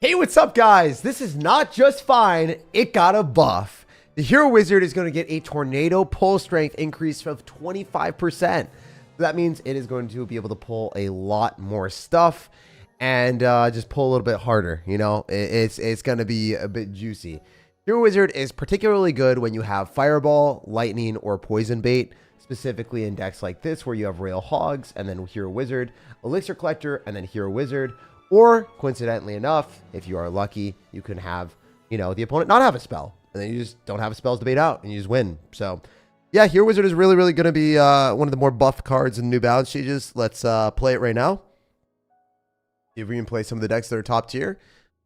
Hey, what's up, guys? This is not just fine, it got a buff. The Hero Wizard is going to get a tornado pull strength increase of 25%. That means it is going to be able to pull a lot more stuff and just pull a little bit harder. You know, it's going to be a bit juicy. Hero Wizard is particularly good when you have Fireball, Lightning, or Poison Bait, specifically in decks like this where you have Royale Hogs and then Hero Wizard, Elixir Collector, and then Hero Wizard. Or, coincidentally enough, if you are lucky, you can have, the opponent not have a spell. And then you just don't have spells to bait out, and you just win. So, yeah, Hero Wizard is really, really going to be one of the more buffed cards in New Balance changes. Let's play it right now. See if we can play some of the decks that are top tier.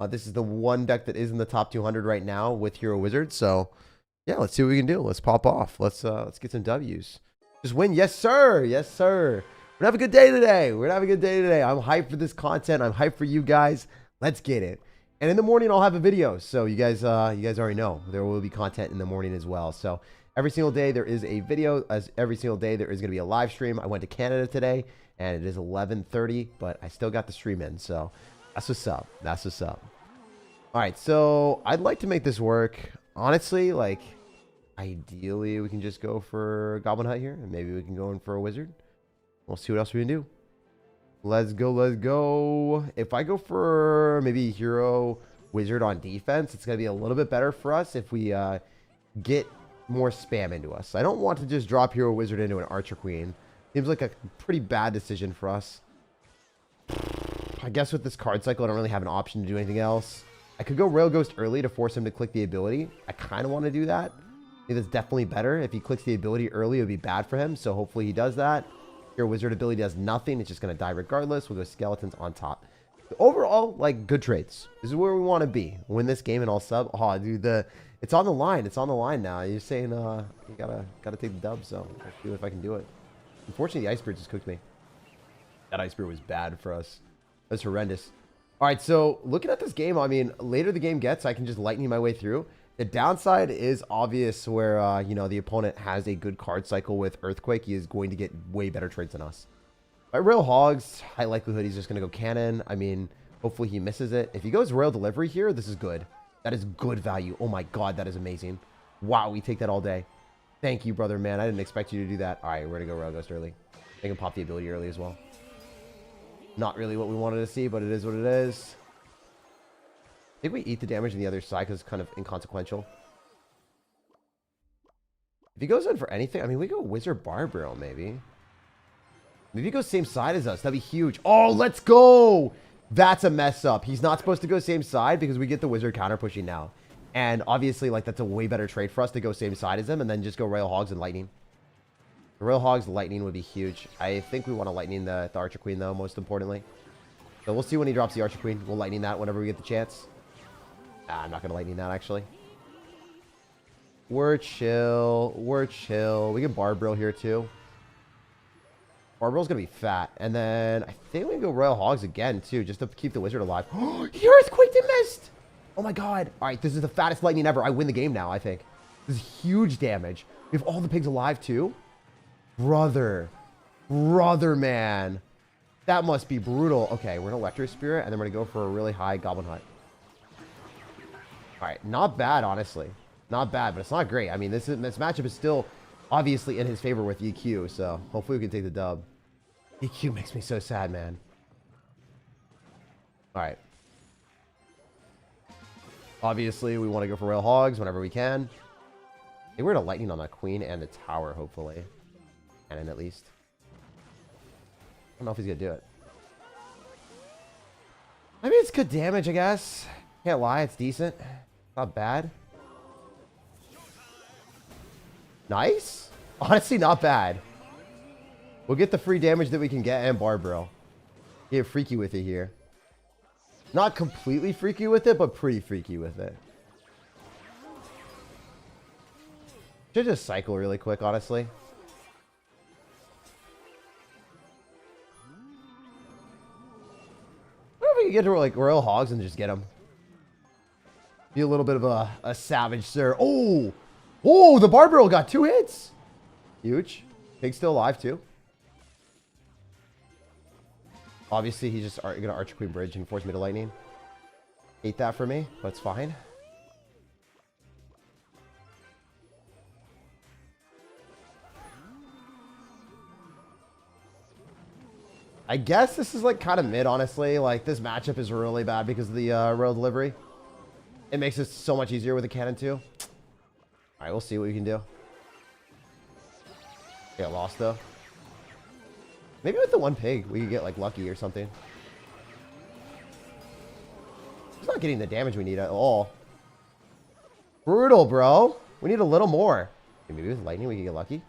This is the one deck that is in the top 200 right now with Hero Wizard. So, yeah, let's see what we can do. Let's pop off. Let's get some W's. Just win. Yes, sir. Yes, sir. We're gonna have a good day today. We're gonna have a good day today. I'm hyped for this content. I'm hyped for you guys. Let's get it. And in the morning, I'll have a video. So you guys already know there will be content in the morning as well. So every single day there is a video. As every single day there is gonna be a live stream. I went to Canada today, and it is 11:30, but I still got the stream in. So that's what's up. That's what's up. All right. So I'd like to make this work. Honestly, like ideally, we can just go for Goblin Hut here, and maybe we can go in for a Wizard. We'll see what else we can do. Let's go, let's go. If I go for maybe Hero Wizard on defense, it's going to be a little bit better for us if we get more spam into us. I don't want to just drop Hero Wizard into an Archer Queen. Seems like a pretty bad decision for us. I guess with this card cycle, I don't really have an option to do anything else. I could go Rail Ghost early to force him to click the ability. I kind of want to do that. I think that's definitely better. If he clicks the ability early, it would be bad for him. So hopefully he does that. Your Wizard ability does nothing. It's just going to die regardless. We'll go Skeletons on top. So overall, like, good trades. This is where we want to be. Win this game and all sub. Oh, dude, it's on the line. It's on the line now. You're saying you gotta take the dub, so I'll see if I can do it. Unfortunately, the Ice Spirit just cooked me. That Ice Spirit was bad for us. That's horrendous. All right, so looking at this game, I mean, later the game gets, I can just lightning my way through. The downside is obvious where, the opponent has a good card cycle with Earthquake. He is going to get way better trades than us. By Royal Hogs, high likelihood he's just going to go Cannon. I mean, hopefully he misses it. If he goes Royal Delivery here, this is good. That is good value. Oh my god, that is amazing. Wow, we take that all day. Thank you, brother, man. I didn't expect you to do that. All right, we're going to go Royal Ghost early. They can pop the ability early as well. Not really what we wanted to see, but it is what it is. I think we eat the damage on the other side because it's kind of inconsequential. If he goes in for anything, I mean, we go Wizard Barbarian, maybe. Maybe he goes same side as us. That'd be huge. Oh, let's go! That's a mess up. He's not supposed to go same side because we get the Wizard counter pushing now. And obviously, like, that's a way better trade for us to go same side as him and then just go Royal Hogs and Lightning. The Royal Hogs, Lightning would be huge. I think we want to Lightning the Archer Queen, though, most importantly. So we'll see when he drops the Archer Queen. We'll Lightning that whenever we get the chance. I'm not going to Lightning that, actually. We're chill. We're chill. We can Barbrill here, too. Barbrill's going to be fat. And then I think we can go Royal Hogs again, too, just to keep the Wizard alive. He Earthquaked and missed! Oh, my God. All right, this is the fattest Lightning ever. I win the game now, I think. This is huge damage. We have all the pigs alive, too. Brother. Brother, man. That must be brutal. Okay, we're going to Electro Spirit, and then we're going to go for a really high Goblin Hut. All right, not bad, honestly. Not bad, but it's not great. I mean, this matchup is still obviously in his favor with EQ, so hopefully we can take the dub. EQ makes me so sad, man. All right. Obviously, we want to go for Royal Hogs whenever we can. I think we're going to Lightning on that Queen and the Tower, hopefully. And at least. I don't know if he's going to do it. I mean, it's good damage, I guess. Can't lie, it's decent. Not bad. Nice. Honestly, not bad. We'll get the free damage that we can get and Barbro. Get freaky with it here. Not completely freaky with it, but pretty freaky with it. Should just cycle really quick, honestly. What if we could get to like Royal Hogs and just get them? Be a little bit of a savage, sir. Oh! Oh, the Barbarrel got 2 hits. Huge. Pig's still alive, too. Obviously, he's just going to Archer Queen Bridge and force me to Lightning. Hate that for me, but it's fine. I guess this is like kind of mid, honestly. Like this matchup is really bad because of the Royale delivery. It makes it so much easier with the cannon too. All right, we'll see what we can do. Get lost though. Maybe with the one pig, we could get like lucky or something. He's not getting the damage we need at all. Brutal, bro. We need a little more. Maybe with lightning we can get lucky.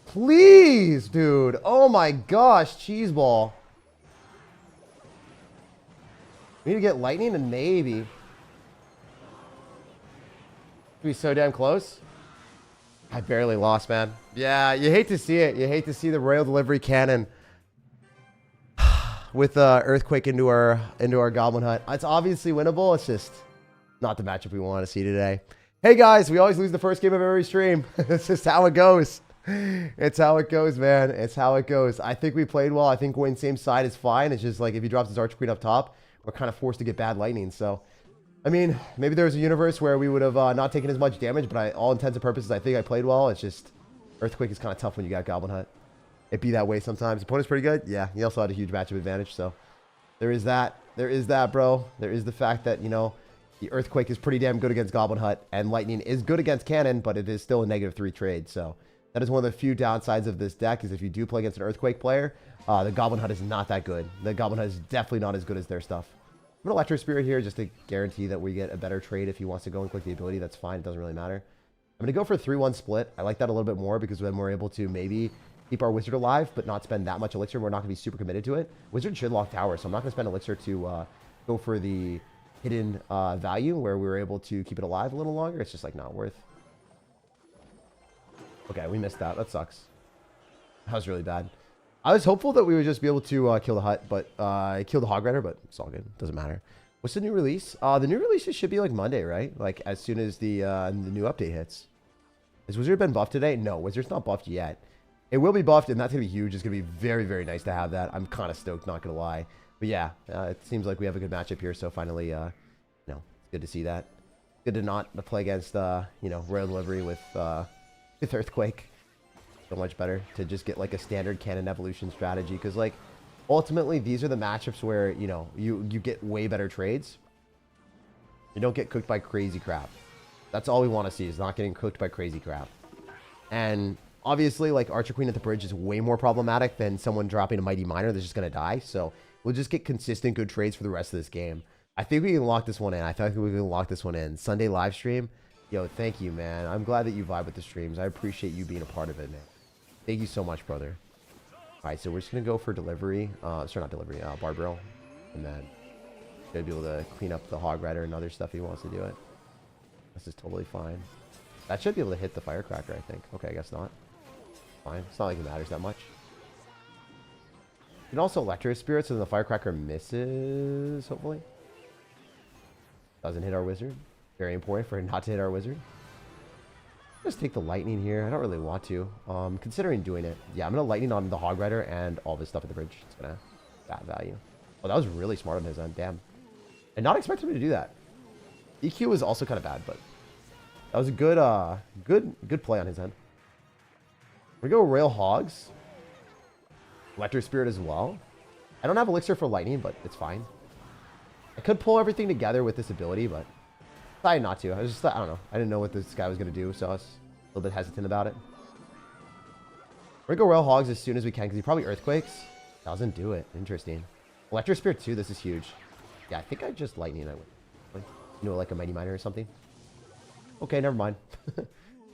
Please, dude. Oh my gosh, cheese ball. We need to get lightning and maybe. Be so damn close. I barely lost, man. Yeah, you hate to see it. You hate to see the Royale delivery cannon with earthquake into our goblin hut. It's obviously winnable. It's just not the matchup we want to see today. Hey guys, we always lose the first game of every stream. It's just how it goes. It's how it goes, man. It's how it goes. I think we played well. I think going same side is fine. It's just like if he drops his Archer Queen up top, we're kind of forced to get bad lightning. So, I mean, maybe there was a universe where we would have not taken as much damage, but all intents and purposes, I think I played well. It's just Earthquake is kind of tough when you got Goblin Hut. It be that way sometimes. Opponent's pretty good. Yeah, he also had a huge matchup advantage. So, there is that. There is that, bro. There is the fact that, you know, the Earthquake is pretty damn good against Goblin Hut, and Lightning is good against Cannon, but it is still a -3 trade. So, that is one of the few downsides of this deck, is if you do play against an Earthquake player, the Goblin Hut is not that good. The Goblin Hut is definitely not as good as their stuff. I'm going to Electro Spirit here just to guarantee that we get a better trade. If he wants to go and click the ability, that's fine. It doesn't really matter. I'm going to go for a 3-1 split. I like that a little bit more because then we're able to maybe keep our Wizard alive, but not spend that much Elixir. We're not going to be super committed to it. Wizard should lock tower, so I'm not going to spend Elixir to go for the hidden value where we were able to keep it alive a little longer. It's just like not worth. Okay, we missed that. That sucks. That was really bad. I was hopeful that we would just be able to kill the hut, but kill the Hog Rider, but it's all good. Doesn't matter. What's the new release? The new releases should be like Monday, right? Like as soon as the new update hits. Has Wizard been buffed today? No, Wizard's not buffed yet. It will be buffed, and that's going to be huge. It's going to be very, very nice to have that. I'm kind of stoked, not going to lie. But yeah, it seems like we have a good matchup here, so finally, you know, it's good to see that. Good to not play against, you know, Royale Delivery with Earthquake. So much better to just get like a standard cannon evolution strategy, because like ultimately these are the matchups where, you know, you get way better trades. You don't get cooked by crazy crap. That's all we want to see, is not getting cooked by crazy crap. And obviously like Archer Queen at the bridge is way more problematic than someone dropping a Mighty Miner that's just going to die. So we'll just get consistent good trades for the rest of this game. I think we can lock this one in. I think we can lock this one in. Sunday live stream. Yo, thank you, man. I'm glad that you vibe with the streams. I appreciate you being a part of it, man. Thank you so much, brother. All right, so we're just going to go for delivery. Sorry, not delivery. Barbarial. And then should be able to clean up the Hog Rider and other stuff he wants to do it. This is totally fine. That should be able to hit the Firecracker, I think. Okay, I guess not. Fine. It's not like it matters that much. You can also Electro Spirit, so then the Firecracker misses, hopefully. Doesn't hit our Wizard. Very important for it not to hit our Wizard. Just take the lightning here. I don't really want to. Considering doing it. Yeah, I'm going to lightning on the Hog Rider and all this stuff at the bridge. It's going to bad value. Oh, that was really smart on his end. Damn. And not expecting him to do that. EQ was also kind of bad, but that was a good play on his end. We go Royale Hogs. Electro Spirit as well. I don't have Elixir for lightning, but it's fine. I could pull everything together with this ability, but decided not to. I was just, I don't know. I didn't know what this guy was going to do, so I was a little bit hesitant about it. We're going to go Royale Hogs as soon as we can, because he probably Earthquakes. Doesn't do it. Interesting. Electro Spirit too. This is huge. Yeah, I think I just lightning. You know, like a Mighty Miner or something. Okay, never mind. I'm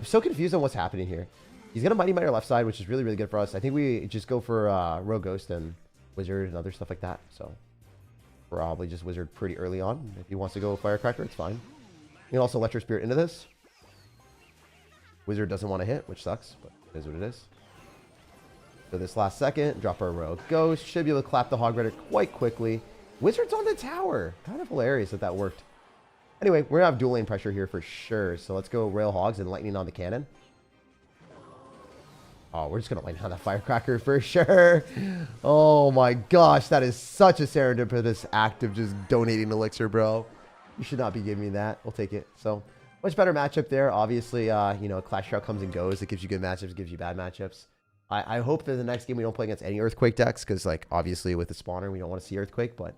so confused on what's happening here. He's going to Mighty Miner left side, which is really, really good for us. I think we just go for Rogue Ghost and Wizard and other stuff like that. So probably just Wizard pretty early on. If he wants to go Firecracker, it's fine. You can also Electro Spirit into this. Wizard doesn't want to hit, which sucks, but it is what it is. So this last second, drop our Rogue Ghost. Should be able to clap the Hog Rider quite quickly. Wizard's on the tower. Kind of hilarious that that worked. Anyway, we're going to have dual lane pressure here for sure. So let's go Royale Hogs and lightning on the cannon. Oh, we're just going to light on that firecracker for sure. Oh my gosh, that is such a serendipitous act of just donating elixir, bro. You should not be giving me that. We'll take it. So, much better matchup there. Obviously, you know, Clash Royale comes and goes. It gives you good matchups, it gives you bad matchups. I hope that the next game we don't play against any Earthquake decks because, like, obviously with the spawner, we don't want to see Earthquake. But,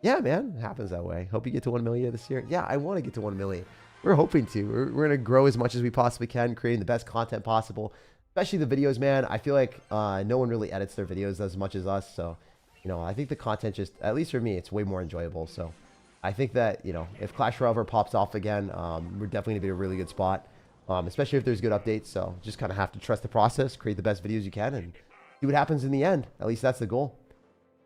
yeah, man, it happens that way. Hope you get to 1 million this year. Yeah, I want to get to 1 million. We're hoping to. We're going to grow as much as we possibly can, creating the best content possible. Especially the videos, man. I feel like no one really edits their videos as much as us. So, you know, I think the content just, at least for me, it's way more enjoyable. So, I think that, you know, if Clash Royale ever pops off again, we're definitely going to be a really good spot. Especially if there's good updates. So, just kind of have to trust the process, create the best videos you can, and see what happens in the end. At least that's the goal.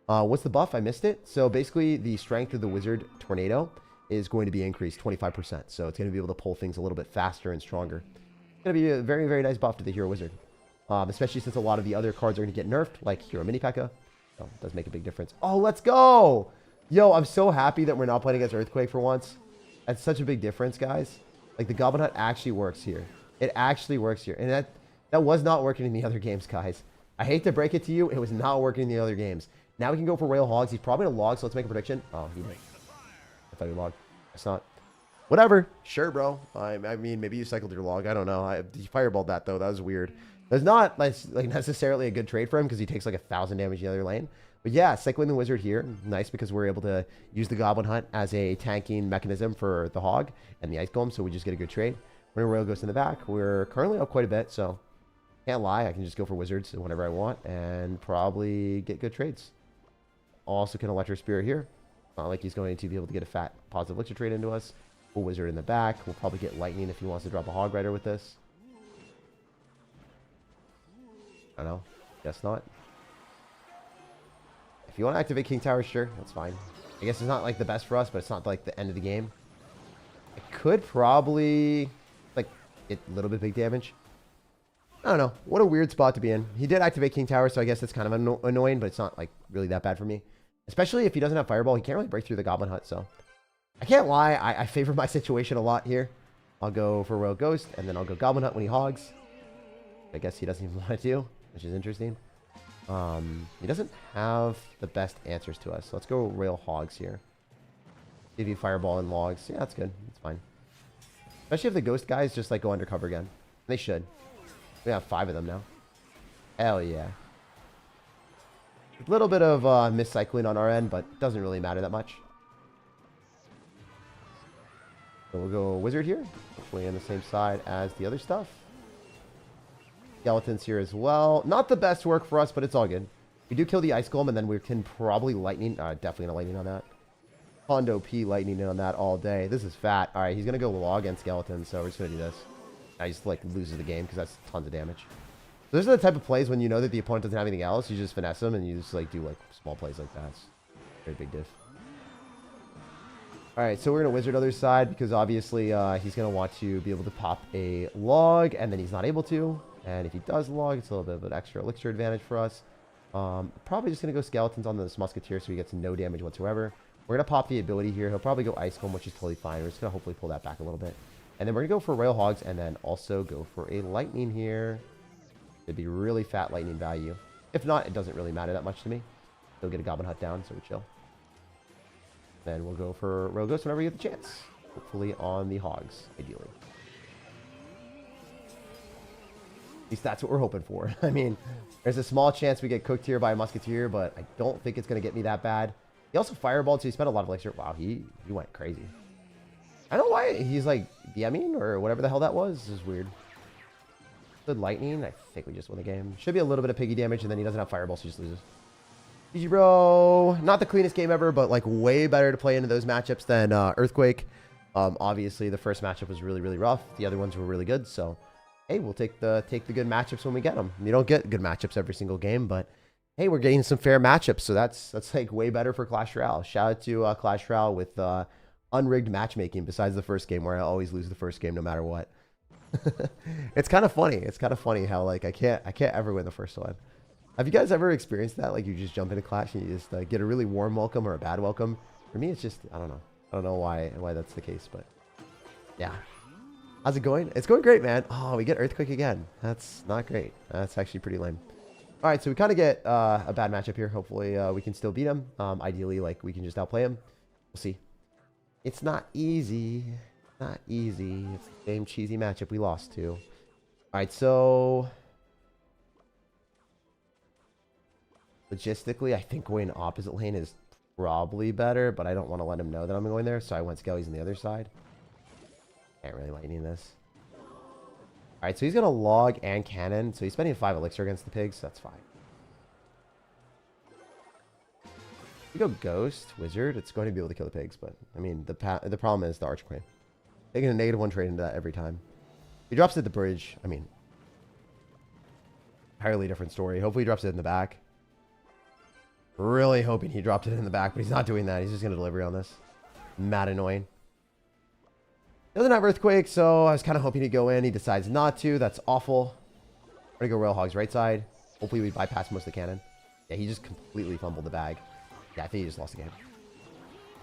What's the buff? I missed it. So, basically, the strength of the Wizard Tornado is going to be increased 25%. So, it's going to be able to pull things a little bit faster and stronger. Going to be a very, very nice buff to the Hero Wizard. Especially since a lot of the other cards are going to get nerfed, like Hero Mini P.E.K.K.A. So, it does make a big difference. Oh, let's go! Yo, I'm so happy that we're not playing against Earthquake for once. That's such a big difference, guys. Like, the Goblin Hut actually works here. It actually works here. And that was not working in the other games, guys. I hate to break it to you. It was not working in the other games. Now we can go for Royal Hogs. He's probably going to log, so let's make a prediction. Oh, he might. I thought he logged. It's not. Whatever. Sure, bro. I mean, maybe you cycled your log. I don't know. He fireballed that, though. That was weird. It's not like necessarily a good trade for him because he takes like 1,000 damage in the other lane. But yeah, cycling the Wizard here. Nice because we're able to use the Goblin Hut as a tanking mechanism for the Hog and the Ice Golem. So we just get a good trade. When Royal goes in the back, we're currently up quite a bit. So can't lie. I can just go for Wizards whenever I want and probably get good trades. Also can Electro Spirit here. Not like he's going to be able to get a fat positive Elixir trade into us. Full Wizard in the back. We'll probably get Lightning if he wants to drop a Hog Rider with this. I don't know. Guess not. If you want to activate King Tower, sure. That's fine. I guess it's not like the best for us, but it's not like the end of the game. I could probably like get a little bit big damage. I don't know. What a weird spot to be in. He did activate King Tower, so I guess it's kind of annoying, but it's not like really that bad for me. Especially if he doesn't have Fireball, he can't really break through the Goblin Hut, so. I can't lie. I favor my situation a lot here. I'll go for Royal Ghost, and then I'll go Goblin Hut when he hogs. I guess he doesn't even want to, which is interesting. He doesn't have the best answers to us. So let's go Royal Hogs here. Give you Fireball and Logs. Yeah, that's good. That's fine. Especially if the Ghost guys just like go undercover again. They should. We have 5 of them now. Hell yeah. A little bit of miscycling on our end, but it doesn't really matter that much. So we'll go Wizard here. Hopefully on the same side as the other stuff. Skeletons here as well. Not the best work for us, but it's all good. We do kill the Ice Golem, and then we can probably Lightning. Definitely gonna Lightning on that. Hondo P Lightning on that all day. This is fat. All right, he's going to go log and Skeleton, so we're just going to do this. Now he just like loses the game because that's tons of damage. So those are the type of plays when you know that the opponent doesn't have anything else. You just finesse them and you just like do like small plays like that. It's very big diff. All right, so we're going to Wizard other side because obviously he's going to want to be able to pop a log, and then he's not able to. And if he does log, it's a little bit of an extra elixir advantage for us. Probably just going to go Skeletons on this Musketeer so he gets no damage whatsoever. We're going to pop the ability here. He'll probably go Ice Golem, which is totally fine. We're just going to hopefully pull that back a little bit. And then we're going to go for Royal Hogs and then also go for a Lightning here. It'd be really fat Lightning value. If not, it doesn't really matter that much to me. Still get a Goblin Hut down, so we chill. Then we'll go for Royal Ghost whenever we get the chance. Hopefully on the Hogs, ideally. At least that's what we're hoping for. I mean, there's a small chance we get cooked here by a Musketeer, but I don't think it's going to get me that bad. He also fireballed, so he spent a lot of elixir. Wow, he went crazy. I don't know why he's like DMing or whatever the hell that was. This is weird. Good Lightning. I think we just won the game. Should be a little bit of piggy damage, and then he doesn't have fireball, so he just loses. GG, bro. Not the cleanest game ever, but like way better to play into those matchups than Earthquake. Obviously, the first matchup was really, really rough. The other ones were really good, so hey, we'll take the good matchups when we get them. You don't get good matchups every single game, but hey, we're getting some fair matchups, so that's like way better for Clash Royale. Shout out to Clash Royale with unrigged matchmaking besides the first game where I always lose the first game no matter what. It's kind of funny. It's kind of funny how like I can't ever win the first one. Have you guys ever experienced that? Like you just jump into Clash and you just get a really warm welcome or a bad welcome? For me, it's just I don't know. I don't know why that's the case, but yeah. How's it going? It's going great, man. Oh, we get Earthquake again. That's not great. That's actually pretty lame. All right, so we kind of get a bad matchup here. Hopefully, we can still beat him. Ideally, like, we can just outplay him. We'll see. It's not easy. Not easy. It's the same cheesy matchup we lost to. All right, so... logistically, I think going opposite lane is probably better, but I don't want to let him know that I'm going there, so I went Skellies on the other side. Can't really lightning this. Alright, so he's going to log and cannon, so he's spending 5 elixir against the pigs, so that's fine. If you go Ghost, Wizard, it's going to be able to kill the pigs, but, I mean, the problem is the Archqueen. Taking a -1 trade into that every time. He drops it at the bridge, I mean, entirely different story. Hopefully he drops it in the back. Really hoping he dropped it in the back, but he's not doing that. He's just going to deliver on this. Mad annoying. Doesn't have Earthquake, so I was kind of hoping he'd go in. He decides not to. That's awful. We're going to go Royal Hogs right side. Hopefully we bypass most of the cannon. Yeah, he just completely fumbled the bag. Yeah, I think he just lost the game.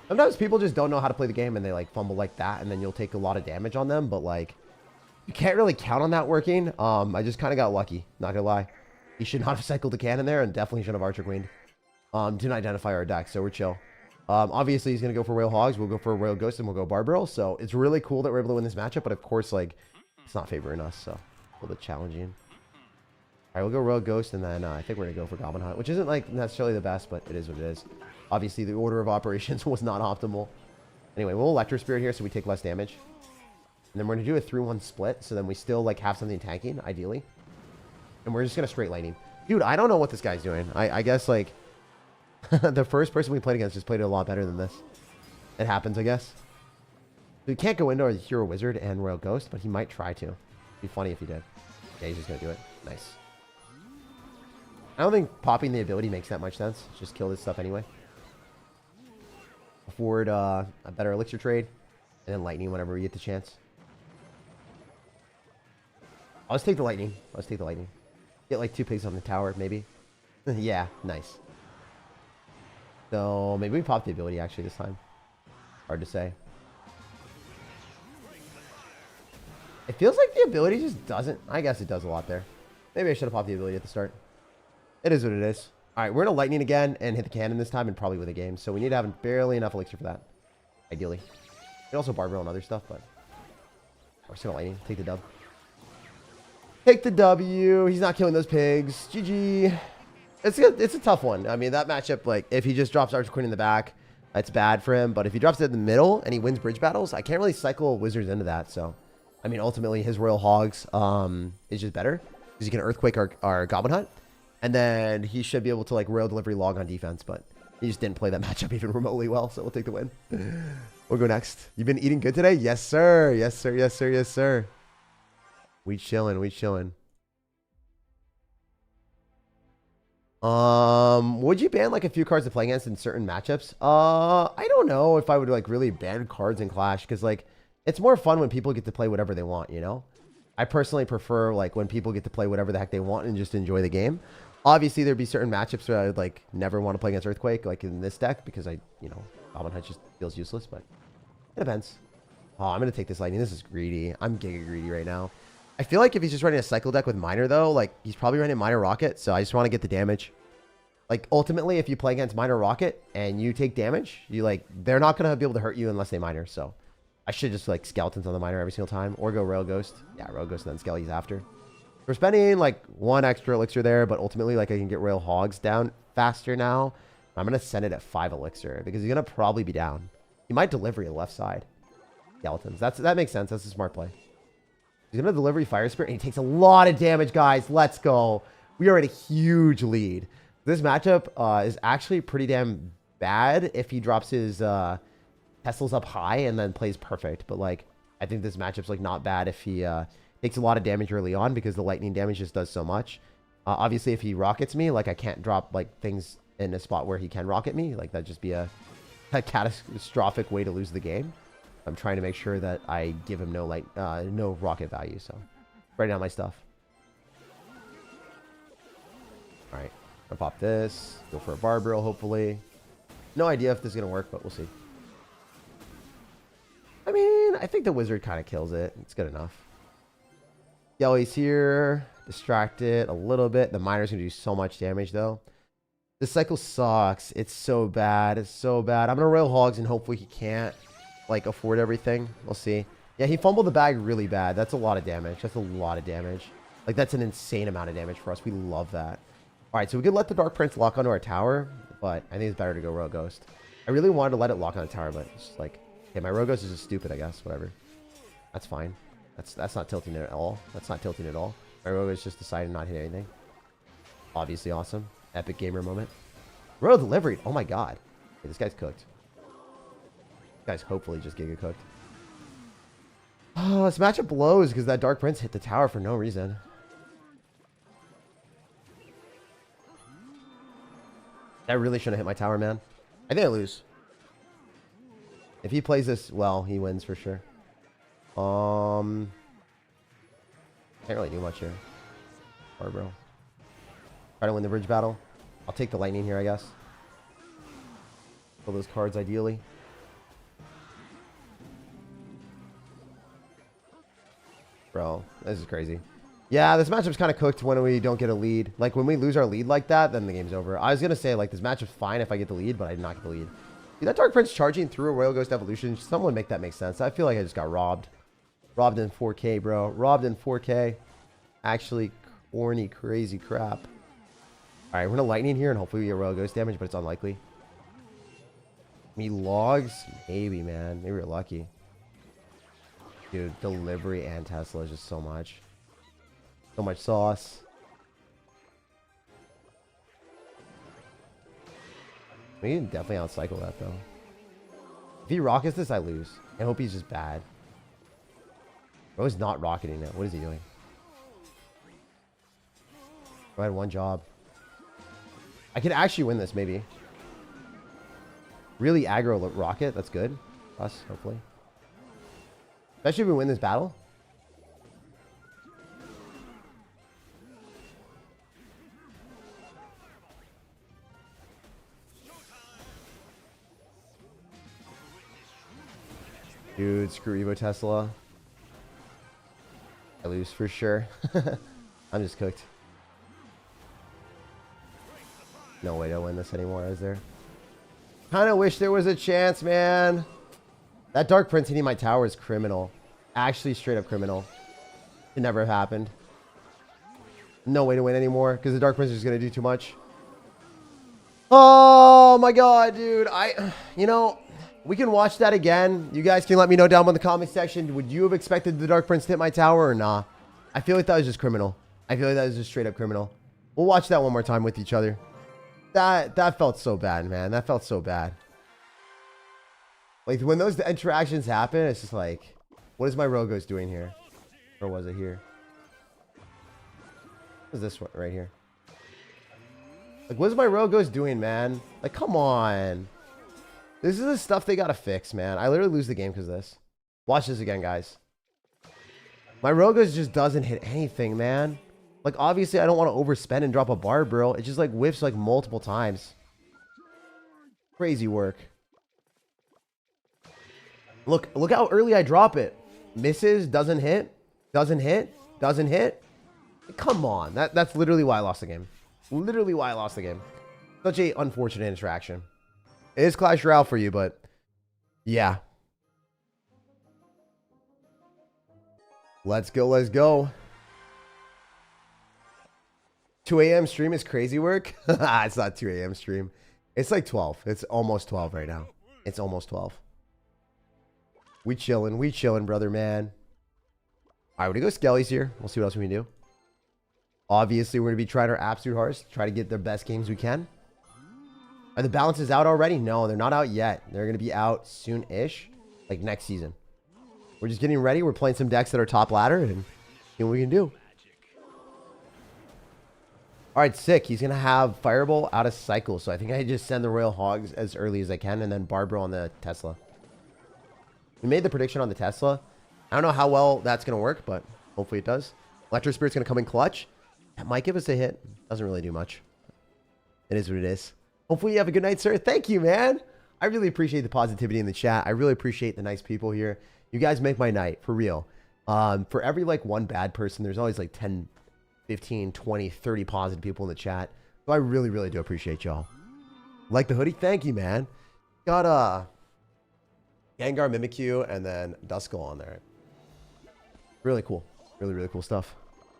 Sometimes people just don't know how to play the game and they like fumble like that, and then you'll take a lot of damage on them, but like you can't really count on that working. I just kind of got lucky, not gonna lie. He should not have cycled the cannon there, and definitely should have Archer Queened. Didn't identify our deck, so we're chill. Obviously he's gonna go for Royal Hogs, we'll go for Royal Ghost, and we'll go Barbarrel. So it's really cool that we're able to win this matchup, but of course, like, it's not favoring us, so a little bit challenging. All right, we'll go Royal Ghost, and then I think we're gonna go for Goblin Hunt, which isn't like necessarily the best, but it is what it is. Obviously the order of operations was not optimal. Anyway, we'll Electro Spirit here so we take less damage, and then we're gonna do a 3-1 split, so then we still like have something tanking ideally, and we're just gonna straight lightning. Dude, I don't know what this guy's doing. I guess like the first person we played against just played it a lot better than this. It happens, I guess. We can't go into our Hero Wizard and Royal Ghost, but he might try to. It'd be funny if he did. Yeah, he's just gonna do it. Nice. I don't think popping the ability makes that much sense. Just kill this stuff anyway. Afford a better elixir trade, and then lightning whenever we get the chance. Let's take the lightning. Let's take the lightning. Get like 2 pigs on the tower, maybe. Yeah, nice. So maybe we pop the ability actually this time. Hard to say. It feels like the ability just doesn't. I guess it does a lot there. Maybe I should have popped the ability at the start. It is what it is. All right, we're going to lightning again and hit the cannon this time and probably win the game. So we need to have barely enough elixir for that. Ideally. We can also Barbarrel and other stuff, but we're still lightning. Take the dub. Take the W. He's not killing those pigs. GG. It's a tough one. I mean, that matchup, like, if he just drops Archer Queen in the back, that's bad for him. But if he drops it in the middle and he wins bridge battles, I can't really cycle Wizards into that. So, I mean, ultimately, his Royal Hogs is just better because he can Earthquake our Goblin Hunt. And then he should be able to, like, Royal Delivery log on defense. But he just didn't play that matchup even remotely well. So we'll take the win. We'll go next. You've been eating good today? Yes, sir. Yes, sir. Yes, sir. Yes, sir. We chilling. We chilling. Would you ban like a few cards to play against in certain matchups? I don't know if I would like really ban cards in Clash, because like it's more fun when people get to play whatever they want, you know? I personally prefer like when people get to play whatever the heck they want and just enjoy the game. Obviously there'd be certain matchups where I would like never want to play against Earthquake, like in this deck, because Goblin Hunt just feels useless, but it depends. Oh, I'm gonna take this lightning. This is greedy. I'm giga greedy right now. I feel like if he's just running a cycle deck with Miner though, like he's probably running Miner Rocket, so I just want to get the damage. Like, ultimately, if you play against Miner Rocket and you take damage, they're not going to be able to hurt you unless they Miner. So, I should just, like, Skeletons on the Miner every single time. Or go Royal Ghost. Yeah, Royal Ghost and then Skellies after. We're spending, like, 1 extra elixir there, but ultimately, like, I can get Royal Hogs down faster now. I'm going to send it at 5 elixir because he's going to probably be down. He might delivery the left side. Skeletons. That makes sense. That's a smart play. He's going to delivery Fire Spirit, and he takes a lot of damage, guys. Let's go. We are at a huge lead. This matchup is actually pretty damn bad if he drops his Tesla's up high and then plays perfect. But, like, I think this matchup's, like, not bad if he takes a lot of damage early on because the lightning damage just does so much. Obviously, if he rockets me, like, I can't drop, like, things in a spot where he can rocket me. Like, that'd just be a catastrophic way to lose the game. I'm trying to make sure that I give him no rocket value. So, write down my stuff. All right. I'll pop this. Go for a Barbarrel, hopefully. No idea if this is going to work, but we'll see. I mean, I think the wizard kind of kills it. It's good enough. Skelly's here. Distract it a little bit. The miner's going to do so much damage, though. This cycle sucks. It's so bad. It's so bad. I'm going to Royal Hogs and hopefully he can't, like, afford everything. We'll see. Yeah, he fumbled the bag really bad. That's a lot of damage. That's a lot of damage. Like, that's an insane amount of damage for us. We love that. All right, so we could let the Dark Prince lock onto our tower, but I think it's better to go Royal Ghost. I really wanted to let it lock on the tower, but it's just like, okay, my Royal Ghost is just stupid, I guess. Whatever. That's fine. That's not tilting it at all. That's not tilting at all. My Royal Ghost just decided not to hit anything. Obviously awesome. Epic gamer moment. Royal delivery. Oh my god. Okay, this guy's cooked. This guy's hopefully just giga cooked. Oh, this matchup blows because that Dark Prince hit the tower for no reason. That really shouldn't have hit my tower, man. I think I lose. If he plays this well, he wins for sure. Can't really do much here. Bro. Try to win the bridge battle. I'll take the lightning here, I guess. Pull those cards ideally. Bro, this is crazy. Yeah, this matchup's kind of cooked when we don't get a lead. Like, when we lose our lead like that, then the game's over. I was going to say, like, this matchup's fine if I get the lead, but I did not get the lead. Dude, that Dark Prince charging through a Royal Ghost Evolution, someone make that make sense. I feel like I just got robbed. Robbed in 4K, bro. Robbed in 4K. Actually, corny, crazy crap. All right, we're going to lightning here, and hopefully we get Royal Ghost damage, but it's unlikely. Me logs? Maybe, man. Maybe we're lucky. Dude, delivery and Tesla is just so much. So much sauce. We can definitely outcycle that, though. If he rockets this, I lose. I hope he's just bad. Bro is not rocketing it. What is he doing? Bro had one job. I could actually win this, maybe. Really aggro rocket. That's good. Us, hopefully. Especially if we win this battle. Dude, screw Evo Tesla. I lose for sure. I'm just cooked. No way to win this anymore, is there? Kind of wish there was a chance, man. That Dark Prince hitting my tower is criminal. Actually, straight up criminal. It never happened. No way to win anymore because the Dark Prince is going to do too much. Oh my god, dude. You know, we can watch that again. You guys can let me know down in the comment section. Would you have expected the Dark Prince to hit my tower or nah? I feel like that was just criminal. I feel like that was just straight up criminal. We'll watch that one more time with each other. That felt so bad, man. That felt so bad. Like, when those interactions happen, it's just like, what is my Rogos doing here? Or was it here? What is this one right here? Like, what is my Rogos doing, man? Like, come on. This is the stuff they gotta fix, man. I literally lose the game because of this. Watch this again, guys. My Rogos just doesn't hit anything, man. Like, obviously, I don't want to overspend and drop a bar, bro. It just, like, whiffs, like, multiple times. Crazy work. Look how early I drop it. Misses, doesn't hit, doesn't hit, doesn't hit. Come on. That's literally why I lost the game. Literally why I lost the game. Such a unfortunate interaction. It is Clash Royale for you, but yeah. Let's go, let's go. 2 a.m. stream is crazy work. It's not 2 a.m. stream. It's like 12. It's almost 12 right now. It's almost 12. We chilling, brother, man. All right, we're going to go Skellies here. We'll see what else we can do. Obviously, we're going to be trying our absolute hardest to try to get the best games we can. Are the balances out already? No, they're not out yet. They're going to be out soon-ish, like next season. We're just getting ready. We're playing some decks that are top ladder and see what we can do. All right, sick. He's going to have Fireball out of cycle. So I think I just send the Royal Hogs as early as I can and then Barbara on the Tesla. We made the prediction on the Tesla. I don't know how well that's going to work, but hopefully it does. Electro Spirit's going to come in clutch. That might give us a hit. Doesn't really do much. It is what it is. Hopefully you have a good night, sir. Thank you, man. I really appreciate the positivity in the chat. I really appreciate the nice people here. You guys make my night, for real. For every like one bad person, there's always like 10, 15, 20, 30 positive people in the chat. So I really, really do appreciate y'all. Like the hoodie? Thank you, man. Got Gengar, Mimikyu, and then Duskull on there. Really cool. Really, really cool stuff.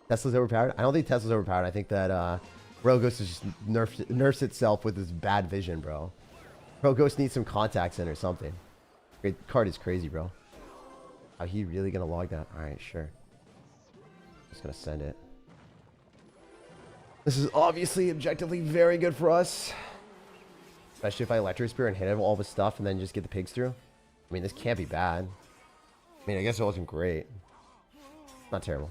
Tesla's overpowered? I don't think Tesla's overpowered. I think that Royal Ghost is just nerfs itself with this bad vision, bro. Royal Ghost needs some contacts in or something. Great card is crazy, bro. Are he really going to log that? Alright, sure. Just going to send it. This is obviously objectively very good for us. Especially if I Electro Spear and hit all of his stuff and then just get the pigs through. I mean, this can't be bad. I mean, I guess it wasn't great. Not terrible.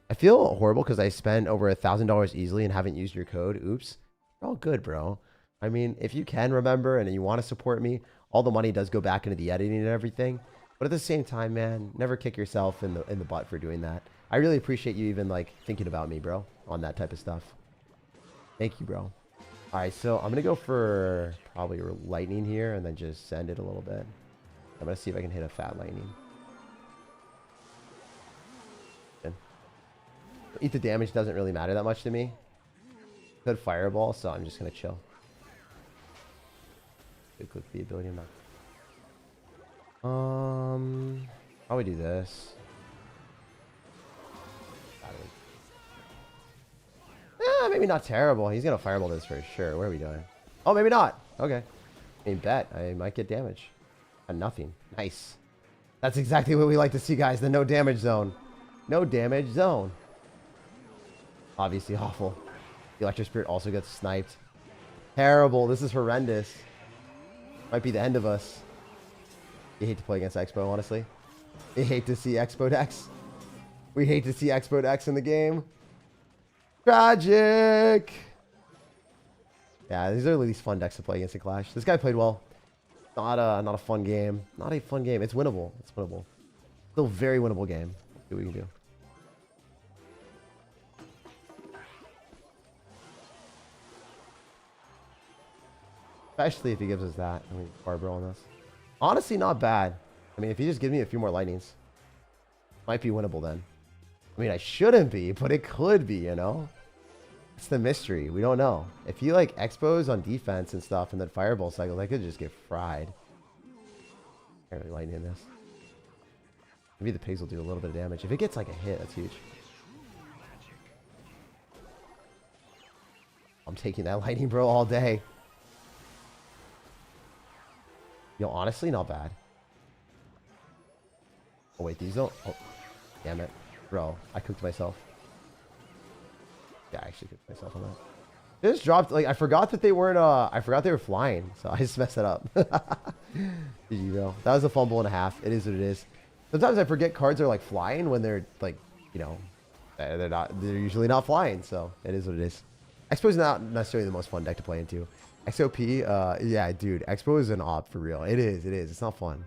I feel horrible because I spent over $1,000 easily and haven't used your code. Oops. You're all good, bro. I mean, if you can remember and you want to support me, all the money does go back into the editing and everything. But at the same time, man, never kick yourself in the butt for doing that. I really appreciate you even like thinking about me, bro, on that type of stuff. Thank you, bro. All right, so I'm gonna go for probably lightning here and then just send it a little bit. I'm gonna see if I can hit a fat lightning. Eat the damage doesn't really matter that much to me. Good fireball, so I'm just gonna chill. Good click the ability amount. Probably do this. Maybe not terrible. He's gonna fireball this for sure. What are we doing? Oh, maybe not. Okay. I mean, bet I might get damage. And nothing. Nice. That's exactly what we like to see, guys. The no damage zone. No damage zone. Obviously awful. The Electro Spirit also gets sniped. Terrible. This is horrendous. Might be the end of us. You hate to play against Expo, honestly. You hate to see Expo decks. We hate to see Expo decks in the game. Tragic. Yeah, these are at least fun decks to play against in Clash. This guy played well. Not a fun game. Not a fun game. It's winnable. It's winnable. Still a very winnable game. Let's see what we can do. Especially if he gives us that. I mean, Barbara on this. Honestly, not bad. I mean, if he just gives me a few more lightnings, might be winnable then. I mean, I shouldn't be, but it could be, you know? It's the mystery. We don't know. If he, like, expos on defense and stuff and then fireball cycles, I could just get fried. Can't really lightning in this. Maybe the pigs will do a little bit of damage. If it gets, like, a hit, that's huge. I'm taking that lightning, bro, all day. Yo, honestly, not bad. Oh, wait, these don't... Oh, damn it. Bro, I cooked myself. Yeah, I actually cooked myself on that. They just dropped... Like, I forgot that they weren't... I forgot they were flying, so I just messed it up. GG, bro. That was a fumble and a half. It is what it is. Sometimes I forget cards are, like, flying when they're, like, you know... They're not... They're usually not flying, so it is what it is. Expo is not necessarily the most fun deck to play into. XOP, yeah, dude, Expo is an op for real. It is, it is. It's not fun.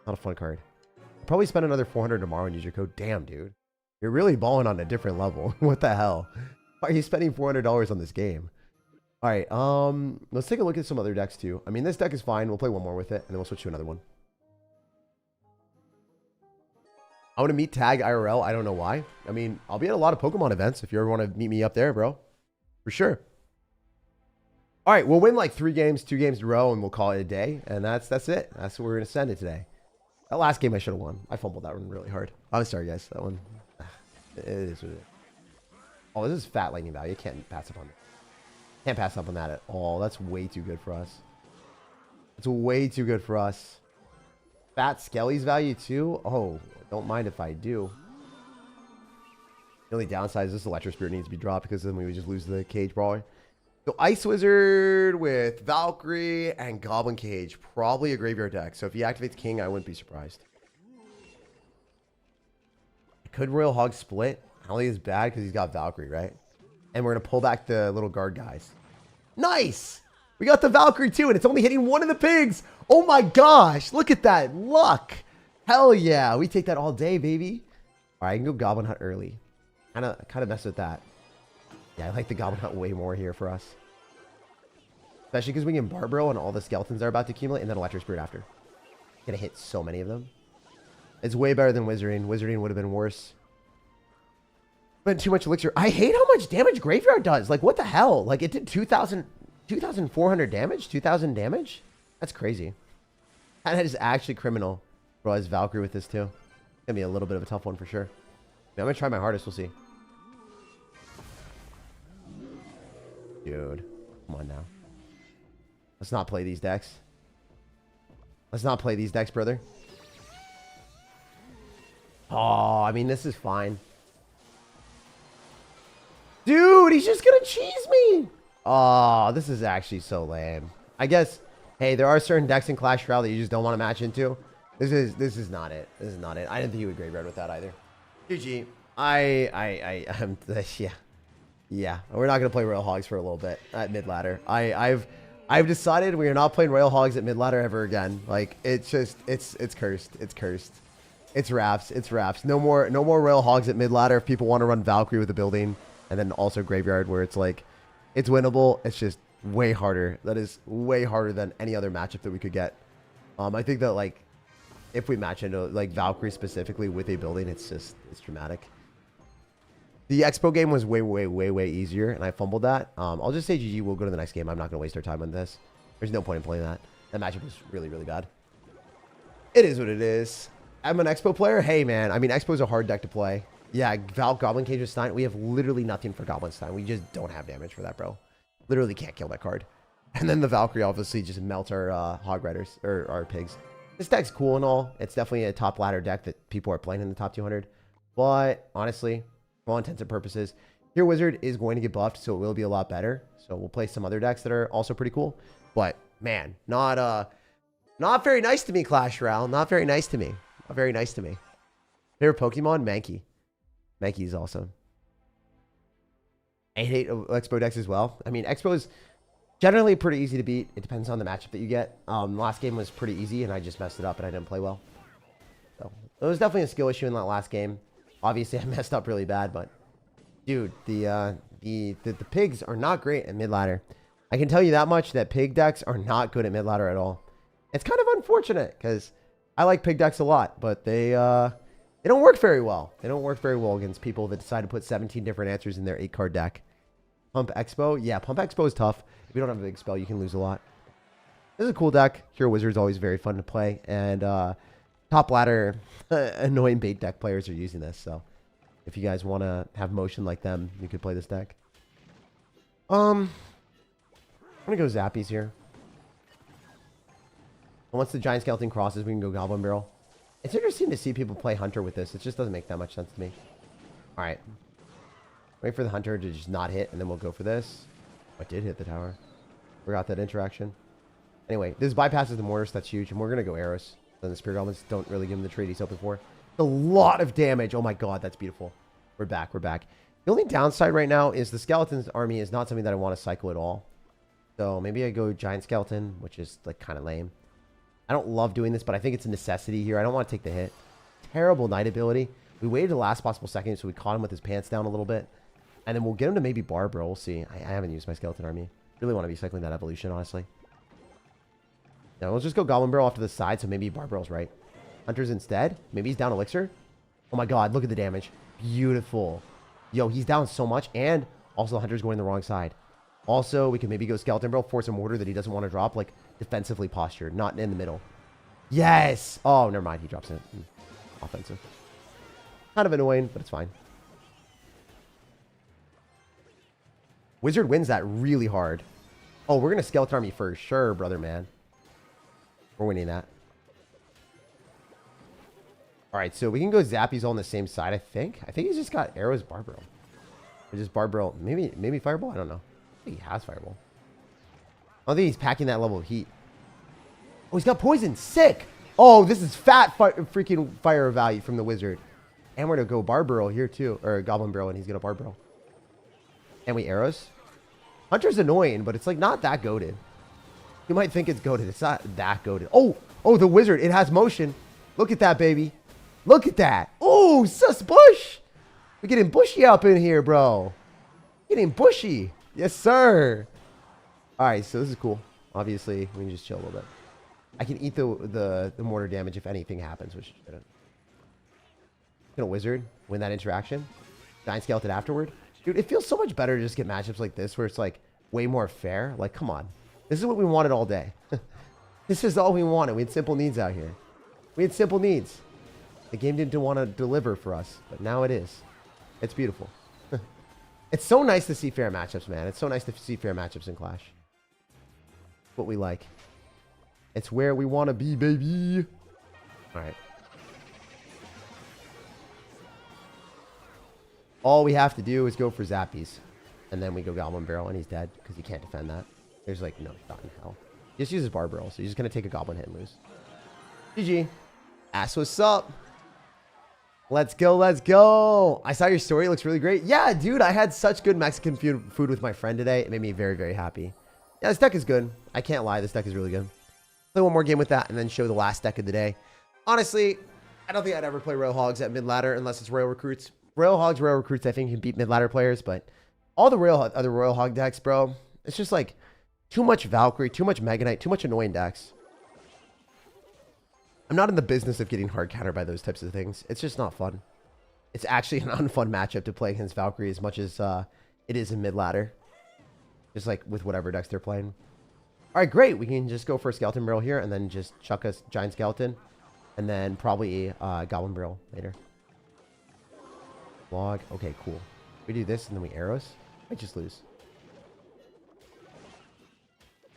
Not a fun card. I'll probably spend another 400 tomorrow and use your code. Damn, dude. You're really balling on a different level. What the hell? Why are you spending $400 on this game? All right, let's take a look at some other decks too. I mean, this deck is fine. We'll play one more with it, and then we'll switch to another one. I want to meet Tag IRL. I don't know why. I mean, I'll be at a lot of Pokemon events if you ever want to meet me up there, bro. For sure. All right, we'll win like 3 games, 2 games in a row, and we'll call it a day. And that's it. That's what we're going to send it today. That last game I should have won. I fumbled that one really hard. I'm sorry, guys. That one, it is what it is. Oh, this is fat lightning value. You can't pass up on that. Can't pass up on that at all. That's way too good for us. It's way too good for us. Fat Skelly's value too? Oh, don't mind if I do. The only downside is this Electro Spirit needs to be dropped because then we would just lose the Cage Brawler. So Ice Wizard with Valkyrie and Goblin Cage. Probably a graveyard deck. So if he activates King, I wouldn't be surprised. Could Royal Hog split? I don't think it's bad because he's got Valkyrie, right? And we're going to pull back the little guard guys. Nice! We got the Valkyrie too, and it's only hitting one of the pigs. Oh my gosh. Look at that luck. Hell yeah. We take that all day, baby. All right, I can go Goblin Hunt early. Kind of mess with that. Yeah, I like the Goblin Hunt way more here for us. Especially because we can Barbaro and all the skeletons are about to accumulate, and then Electro Spirit after. Gonna hit so many of them. It's way better than Wizarding. Wizarding would have been worse. But too much elixir. I hate how much damage Graveyard does. Like, what the hell? Like, it did 2,400 damage? 2,000 damage? That's crazy. That is actually criminal. Bro, has Valkyrie with this, too. It's going to be a little bit of a tough one for sure. I'm going to try my hardest. We'll see. Dude. Come on now. Let's not play these decks. Let's not play these decks, brother. Oh, I mean, this is fine. Dude, he's just gonna cheese me. Oh, this is actually so lame. I guess, hey, there are certain decks in Clash Royale that you just don't want to match into. This is not it. This is not it. I didn't think you would graveyard with that either. GG. Yeah. We're not gonna play Royal Hogs for a little bit at mid ladder. I've decided we are not playing Royal Hogs at mid ladder ever again. Like, it's just, it's cursed. It's cursed. It's wraps. It's wraps. No more Royal Hogs at mid ladder if people want to run Valkyrie with a building. And then also Graveyard, where it's like, it's winnable. It's just way harder. That is way harder than any other matchup that we could get. I think that, like, if we match into, like, Valkyrie specifically with a building, it's dramatic. The Expo game was way easier, and I fumbled that. I'll just say GG. We'll go to the next game. I'm not going to waste our time on this. There's no point in playing that. That matchup was really bad. It is what it is. I'm an Expo player. Hey, man. I mean, Expo is a hard deck to play. Yeah, Goblin Cage with Stein. We have literally nothing for Goblin Stein. We just don't have damage for that, bro. Literally can't kill that card. And then the Valkyrie obviously just melts our Hog Riders, or our Pigs. This deck's cool and all. It's definitely a top ladder deck that people are playing in the top 200. But honestly, for all intents and purposes, Hero Wizard is going to get buffed, so it will be a lot better. So we'll play some other decks that are also pretty cool. But man, not very nice to me, Clash Royale. Not very nice to me. Not very nice to me. Favorite Pokemon? Mankey. Mankey is awesome. I hate Expo decks as well. I mean, Expo is generally pretty easy to beat. It depends on the matchup that you get. Last game was pretty easy, and I just messed it up, and I didn't play well. So it was definitely a skill issue in that last game. Obviously, I messed up really bad, but dude, the pigs are not great at mid ladder. I can tell you that much, that pig decks are not good at mid ladder at all. It's kind of unfortunate because I like pig decks a lot, but they don't work very well. They don't work very well against people that decide to put 17 different answers in their 8-card deck. Pump Expo. Yeah, Pump Expo is tough. If you don't have a big spell, you can lose a lot. This is a cool deck. Hero Wizard is always very fun to play. And top ladder, annoying bait deck players are using this. So if you guys want to have motion like them, you could play this deck. I'm going to go Zappies here. And once the Giant Skeleton crosses, we can go Goblin Barrel. It's interesting to see people play Hunter with this. It just doesn't make that much sense to me. All right. Wait for the Hunter to just not hit, and then we'll go for this. Oh, I did hit the tower. Forgot that interaction. Anyway, this bypasses the Mortars. That's huge. And we're going to go Arrows. Then the Spirit Goblins don't really give him the trade he's hoping for. A lot of damage. Oh my god, that's beautiful. We're back. We're back. The only downside right now is the Skeleton's army is not something that I want to cycle at all. So maybe I go Giant Skeleton, which is like kind of lame. I don't love doing this, but I think it's a necessity here. I don't want to take the hit. Terrible Knight ability. We waited the last possible second, so we caught him with his pants down a little bit. And then we'll get him to maybe Barbara. We'll see. I haven't used my Skeleton army. Really want to be cycling that evolution, honestly. Now, we'll just go Goblin Barrel off to the side, so maybe Barbarel's right. Hunter's instead. Maybe he's down Elixir. Oh my god, look at the damage. Beautiful. Yo, he's down so much, and also the Hunter's going the wrong side. Also, we can maybe go Skeleton Barrel, force a mortar that he doesn't want to drop, like defensively postured, not in the middle. Yes! Oh, never mind. He drops it. Offensive. Kind of annoying, but it's fine. Wizard wins that really hard. Oh, we're going to Skeleton Army for sure, brother, man. We're winning that. All right, so we can go Zappies all on the same side, I think. I think he's just got Arrows Barbaro. Or just Barbaro. Maybe Fireball? I don't know. I think he has Fireball. I don't think he's packing that level of heat. Oh, he's got Poison. Sick. Oh, this is fat freaking fire value from the Wizard. And we're going to go Barbaro here, too. Or Goblin Barrel, and he's going to Barbaro. And we Arrows. Hunter's annoying, but it's like not that goated. You might think it's goated. It's not that goated. Oh, the Wizard. It has motion. Look at that, baby. Look at that. Oh, sus bush. We're getting bushy up in here, bro. Getting bushy. Yes, sir. All right, so this is cool. Obviously, we can just chill a little bit. I can eat the mortar damage if anything happens, which shouldn't. Gonna wizard, win that interaction. Giant skeleton afterward. Dude, it feels so much better to just get matchups like this where it's like way more fair. Like, come on. This is what we wanted all day. This is all we wanted. We had simple needs out here. We had simple needs. The game didn't want to deliver for us, but now it is. It's beautiful. It's so nice to see fair matchups, man. It's so nice to see fair matchups in Clash. What we like. It's where we want to be, baby. All right. All we have to do is go for Zappies. And then we go Goblin Barrel, and he's dead because he can't defend that. There's like no shot in hell. He just uses Bar Barrel, so he's just going to take a Goblin hit and lose. GG. Ask what's up. Let's go, let's go. I saw your story. It looks really great. Yeah, dude, I had such good Mexican food with my friend today. It made me very, very happy. Yeah, this deck is good. I can't lie. This deck is really good. Play one more game with that and then show the last deck of the day. Honestly, I don't think I'd ever play Royal Hogs at mid-ladder unless it's Royal Recruits. Royal Hogs, Royal Recruits, I think can beat mid-ladder players, but all the other Royal Hog decks, bro, it's just like too much Valkyrie, too much Mega Knight, too much annoying decks. I'm not in the business of getting hard countered by those types of things. It's just not fun. It's actually an unfun matchup to play against Valkyrie as much as it is in mid-ladder. Just like with whatever decks they're playing. All right, great. We can just go for a Skeleton Barrel here and then just chuck a Giant Skeleton. And then probably a Goblin Barrel later. Log. Okay, cool. We do this and then we arrows. I just lose.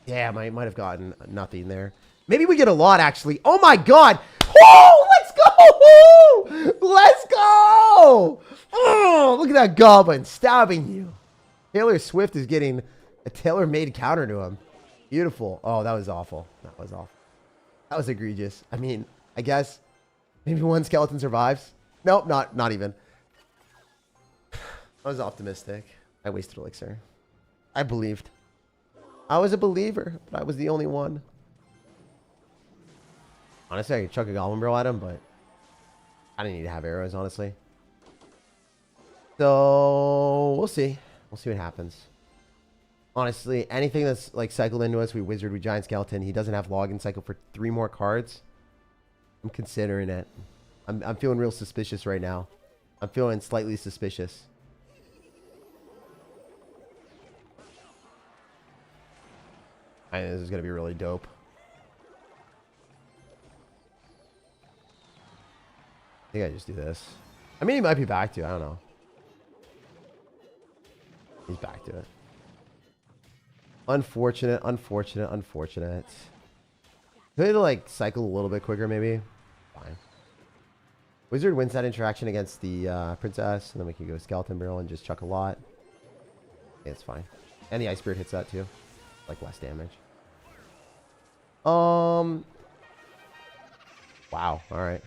Damn, I might have gotten nothing there. Maybe we get a lot, actually. Oh, my God. Oh, let's go. Let's go. Oh, look at that Goblin stabbing you. Taylor Swift is getting a tailor-made counter to him. Beautiful. Oh, that was awful. That was awful. That was egregious. I mean, I guess maybe one skeleton survives. Nope, not even. I was optimistic. I wasted elixir. I believed. I was a believer, but I was the only one. Honestly, I could chuck a Goblin Barrel at him, but I didn't need to have arrows, honestly. So, we'll see. We'll see what happens. Honestly, anything that's like cycled into us, we wizard with Giant Skeleton. He doesn't have login cycle for 3 more cards. I'm considering it. I'm feeling real suspicious right now. I'm feeling slightly suspicious. I think this is going to be really dope. I think I just do this. I mean, he might be back to it. I don't know. He's back to it. Unfortunate, unfortunate, unfortunate. Could like cycle a little bit quicker, maybe. Fine. Wizard wins that interaction against the princess, and then we can go Skeleton Barrel and just chuck a lot. Yeah, it's fine. And the Ice Spirit hits that too. Like less damage. Wow. All right.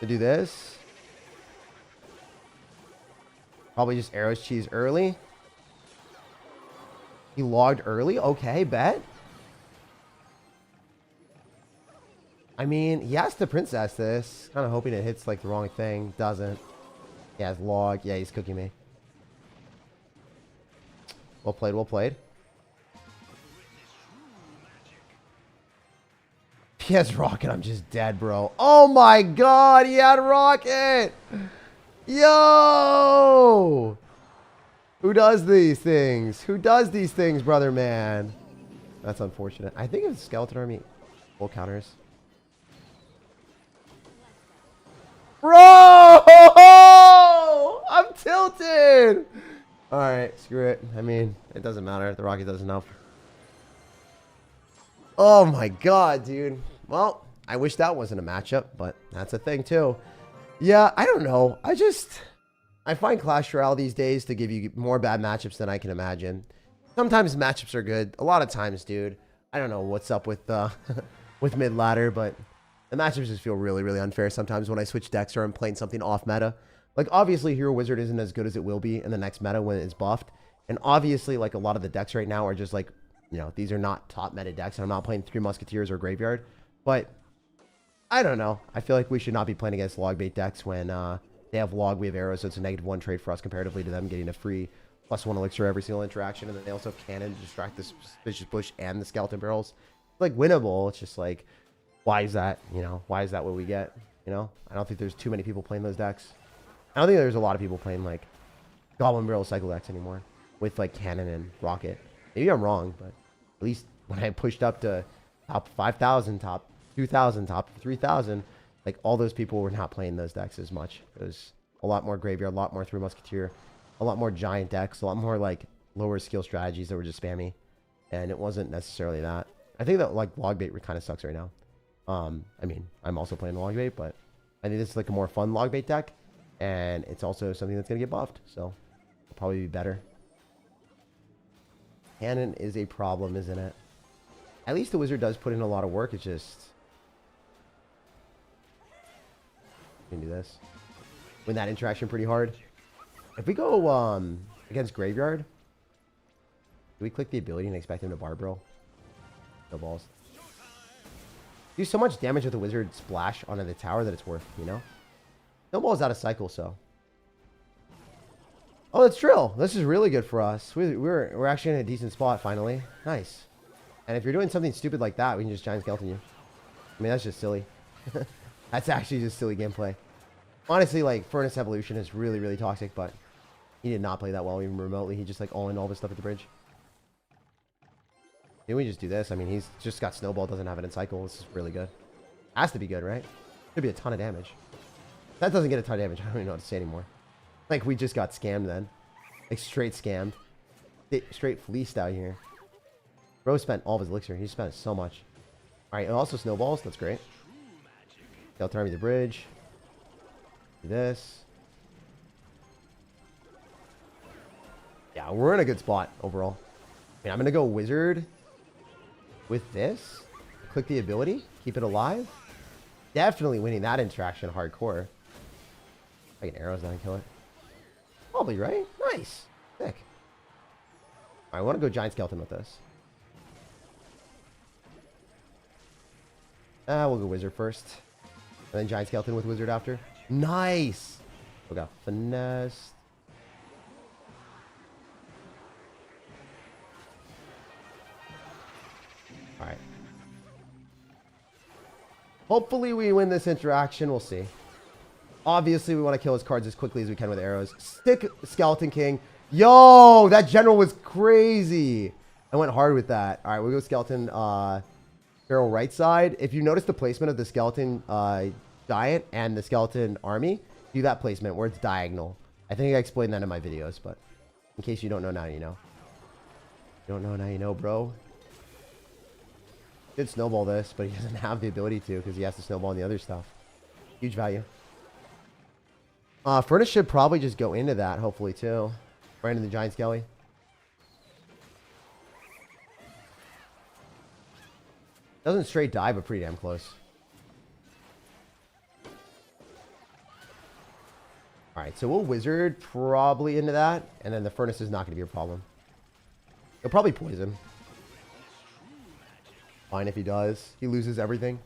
To do this. Probably just arrows cheese early. He logged early. Okay, bet. I mean, he has to princess this. Kind of hoping it hits like the wrong thing. Doesn't. He has log. Yeah, he's cooking me. Well played, well played. He has rocket. I'm just dead, bro. Oh my God, he had rocket. Yo! Who does these things? Who does these things, brother man? That's unfortunate. I think it's Skeleton Army full counters. Bro! I'm tilted! Alright, screw it. I mean, it doesn't matter. The rocket does enough. Oh my God, dude. Well, I wish that wasn't a matchup, but that's a thing too. Yeah, I don't know. I find Clash Royale these days to give you more bad matchups than I can imagine. Sometimes matchups are good. A lot of times, dude. I don't know what's up with with mid ladder, but the matchups just feel really, really unfair sometimes when I switch decks or I'm playing something off meta. Like obviously Hero Wizard isn't as good as it will be in the next meta when it's buffed. And obviously like a lot of the decks right now are just like, you know, these are not top meta decks and I'm not playing 3 Musketeers or Graveyard. But I don't know. I feel like we should not be playing against log bait decks when they have log, we have arrows, so it's a -1 trade for us comparatively to them getting a free +1 elixir every single interaction, and then they also have cannon to distract the suspicious bush and the skeleton barrels. It's like winnable. It's just like Why is that? You know, why is that what we get? You know, I don't think there's too many people playing those decks. I don't think there's a lot of people playing like Goblin Barrel Cycle decks anymore with like Cannon and Rocket. Maybe I'm wrong, but at least when I pushed up to top 5,000, top 2,000, top 3,000, like all those people were not playing those decks as much. It was a lot more Graveyard, a lot more Three Musketeer, a lot more Giant decks, a lot more like lower skill strategies that were just spammy. And it wasn't necessarily that. I think that like Log Bait kind of sucks right now. I mean, I'm also playing Log Bait, but I think this is like a more fun Log Bait deck. And it's also something that's going to get buffed. So it'll probably be better. Cannon is a problem, isn't it? At least the wizard does put in a lot of work. It's just... we can do this. Win that interaction pretty hard. If we go against Graveyard, do we click the ability and expect him to Barbro? No balls. Do so much damage with the wizard splash onto the tower that it's worth, you know? Snowball's out of cycle, so. Oh, that's Drill. This is really good for us. We're actually in a decent spot finally. Nice. And if you're doing something stupid like that, we can just Giant Skeleton you. I mean, that's just silly. That's actually just silly gameplay. Honestly, like, Furnace Evolution is really, really toxic, but he did not play that well even remotely. He just, like, all-in all this stuff at the bridge. Didn't we just do this? I mean, he's just got Snowball, doesn't have it in cycle. This is really good. Has to be good, right? Could be a ton of damage. That doesn't get a ton of damage. I don't even know what to say anymore. Like, we just got scammed then. Like, straight scammed. Straight fleeced out here. Bro spent all of his elixir. He spent so much. Alright, and also snowballs. That's great. They'll turn me the bridge. Do this. Yeah, we're in a good spot overall. I mean, I'm going to go wizard with this. Click the ability. Keep it alive. Definitely winning that interaction hardcore. I can arrows down and kill it. Probably, right? Nice. Sick. I want to go Giant Skeleton with this. We'll go Wizard first. And then Giant Skeleton with Wizard after. Nice! We got Finesse. Alright. Hopefully we win this interaction. We'll see. Obviously, we want to kill his cards as quickly as we can with arrows. Stick Skeleton King. Yo, that general was crazy. I went hard with that. All right, we'll go Skeleton barrel right side. If you notice the placement of the Skeleton Giant and the Skeleton Army, do that placement where it's diagonal. I think I explained that in my videos, but in case you don't know now, you know. You don't know now, you know, bro. Could snowball this, but he doesn't have the ability to because he has to snowball on the other stuff. Huge value. Furnace should probably just go into that, hopefully, too. Right into the Giant Skelly. Doesn't straight die, but pretty damn close. Alright, so we'll Wizard probably into that, and then the Furnace is not going to be a problem. He'll probably poison. Fine if he does. He loses everything.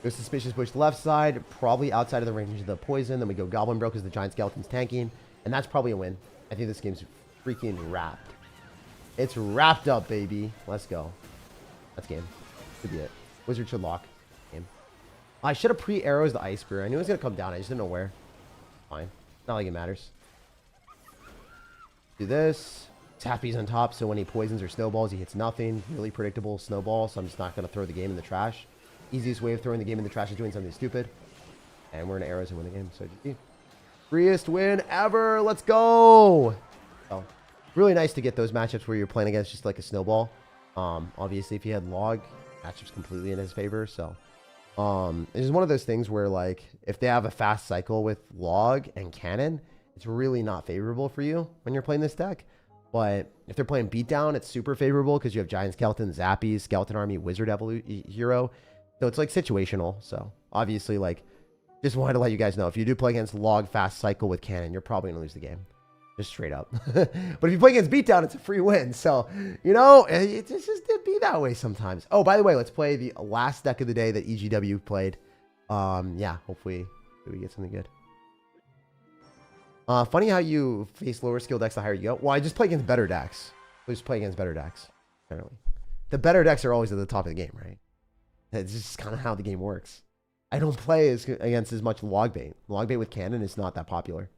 Go Suspicious Bush left side, probably outside of the range of the poison. Then we go Goblin Bro because the Giant Skeleton's tanking. And that's probably a win. I think this game's freaking wrapped. It's wrapped up, baby. Let's go. That's game. Should be it. Wizard should lock. Game. I should have pre-arrows the Ice Spear. I knew it was going to come down. I just didn't know where. Fine. Not like it matters. Do this. Tappy's on top, so when he poisons or snowballs, he hits nothing. Really predictable snowball, so I'm just not going to throw the game in the trash. Easiest way of throwing the game in the trash is doing something stupid. And we're in arrows and win the game. So GG. Freest win ever. Let's go. Oh, really nice to get those matchups where you're playing against just like a snowball. Obviously, if he had log, matchups completely in his favor. So it's one of those things where like if they have a fast cycle with log and cannon, it's really not favorable for you when you're playing this deck. But if they're playing beatdown, it's super favorable because you have Giant Skeleton, Zappies, Skeleton Army, Wizard Hero. So it's like situational. So obviously, like, just wanted to let you guys know if you do play against log fast cycle with cannon, you're probably gonna lose the game, just straight up. But if you play against beatdown, it's a free win. So you know, it's just to be that way sometimes. Oh, by the way, let's play the last deck of the day that EGW played. Yeah, hopefully we get something good. Funny how you face lower skill decks the higher you go. Well, I just play against better decks. I just play against better decks. Apparently, the better decks are always at the top of the game, right? It's just kind of how the game works. I don't play against as much log bait. Log bait with cannon is not that popular.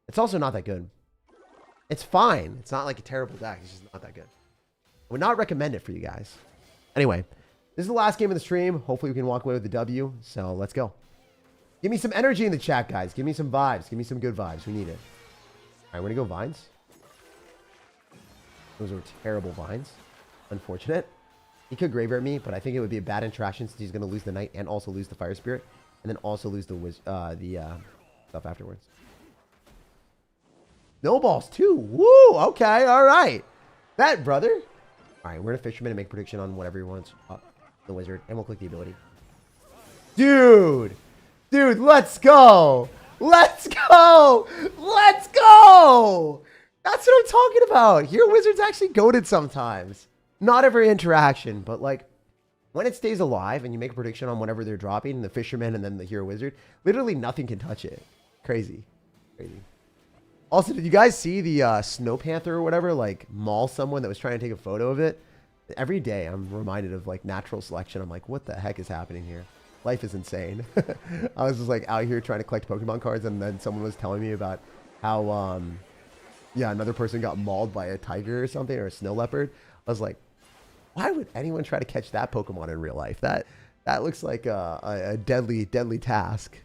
It's also not that good. It's fine. It's not like a terrible deck. It's just not that good. I would not recommend it for you guys. Anyway, this is the last game of the stream. Hopefully we can walk away with the W. So let's go. Give me some energy in the chat, guys. Give me some vibes. Give me some good vibes. We need it. All right, we're going to go vines. Those are terrible vines. Unfortunate. He could graveyard me, but I think it would be a bad interaction since he's going to lose the knight and also lose the fire spirit. And then also lose the stuff afterwards. Snowballs too. Woo! Okay, all right. That, brother. All right, we're going to fisherman and make prediction on whatever he wants. The wizard. And we'll click the ability. Dude! Dude, let's go! Let's go! Let's go! That's what I'm talking about. Hero Wizard's actually goated sometimes. Not every interaction, but like when it stays alive and you make a prediction on whatever they're dropping, the fisherman and then the hero wizard, literally nothing can touch it. Crazy. Crazy. Also, did you guys see the Snow Panther or whatever, like maul someone that was trying to take a photo of it? Every day I'm reminded of like natural selection. I'm like, what the heck is happening here? Life is insane. I was just like out here trying to collect Pokemon cards, and then someone was telling me about how, yeah, another person got mauled by a tiger or something, or a snow leopard. I was like, why would anyone try to catch that Pokemon in real life? That looks like a deadly task.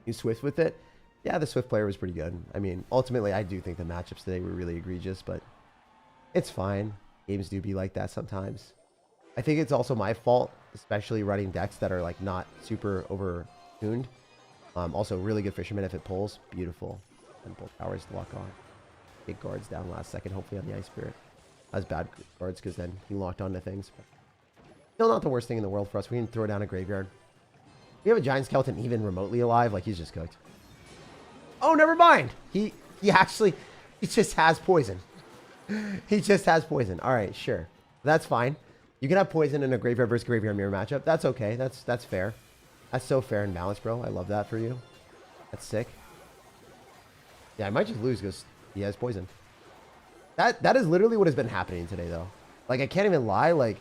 You Swift with it? Yeah, the Swift player was pretty good. I mean, ultimately, I do think the matchups today were really egregious, but it's fine. Games do be like that sometimes. I think it's also my fault, especially running decks that are like not super over-tuned. Also, really good fisherman if it pulls. Beautiful. And both powers lock on. Big guards down last second, hopefully on the Ice Spirit. That was bad guards because then he locked onto things. But still not the worst thing in the world for us. We can throw down a graveyard. We have a giant skeleton even remotely alive. Like, he's just cooked. Oh, never mind. He just has poison. He just has poison. All right, sure. That's fine. You can have poison in a graveyard versus graveyard mirror matchup. That's okay. That's fair. That's so fair and balanced, bro. I love that for you. That's sick. Yeah, I might just lose because he has poison. That is literally what has been happening today, though. Like, I can't even lie. Like,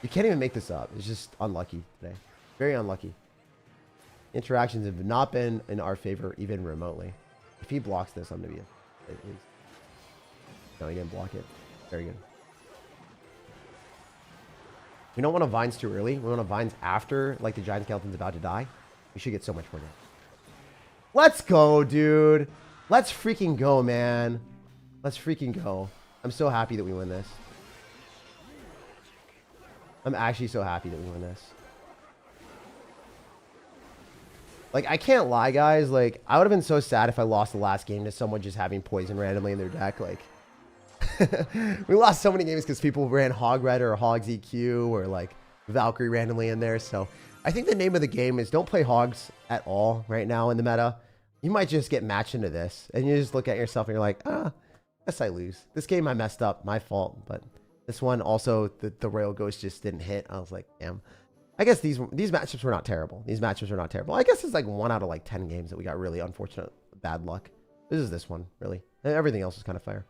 you can't even make this up. It's just unlucky today. Very unlucky. Interactions have not been in our favor, even remotely. If he blocks this, I'm going to be at least. No, he didn't block it. Very good. We don't want to vines too early. We want to vines after, like, the giant skeleton's about to die. We should get so much more damage. Let's go, dude. Let's freaking go, man. Let's freaking go. I'm so happy that we win this. I'm actually so happy that we win this. Like, I can't lie, guys. Like, I would have been so sad if I lost the last game to someone just having poison randomly in their deck. Like, we lost so many games because people ran Hog Red or Hogs EQ or, like, Valkyrie randomly in there. So, I think the name of the game is don't play Hogs at all right now in the meta. You might just get matched into this. And you just look at yourself and you're like, guess I lose. This game I messed up. My fault. But this one also, the Royal Ghost just didn't hit. I was like, damn. I guess these matchups were not terrible. These matchups were not terrible. I guess it's like 1 out of like 10 games that we got really unfortunate bad luck. This is this one, really. Everything else was kind of fair.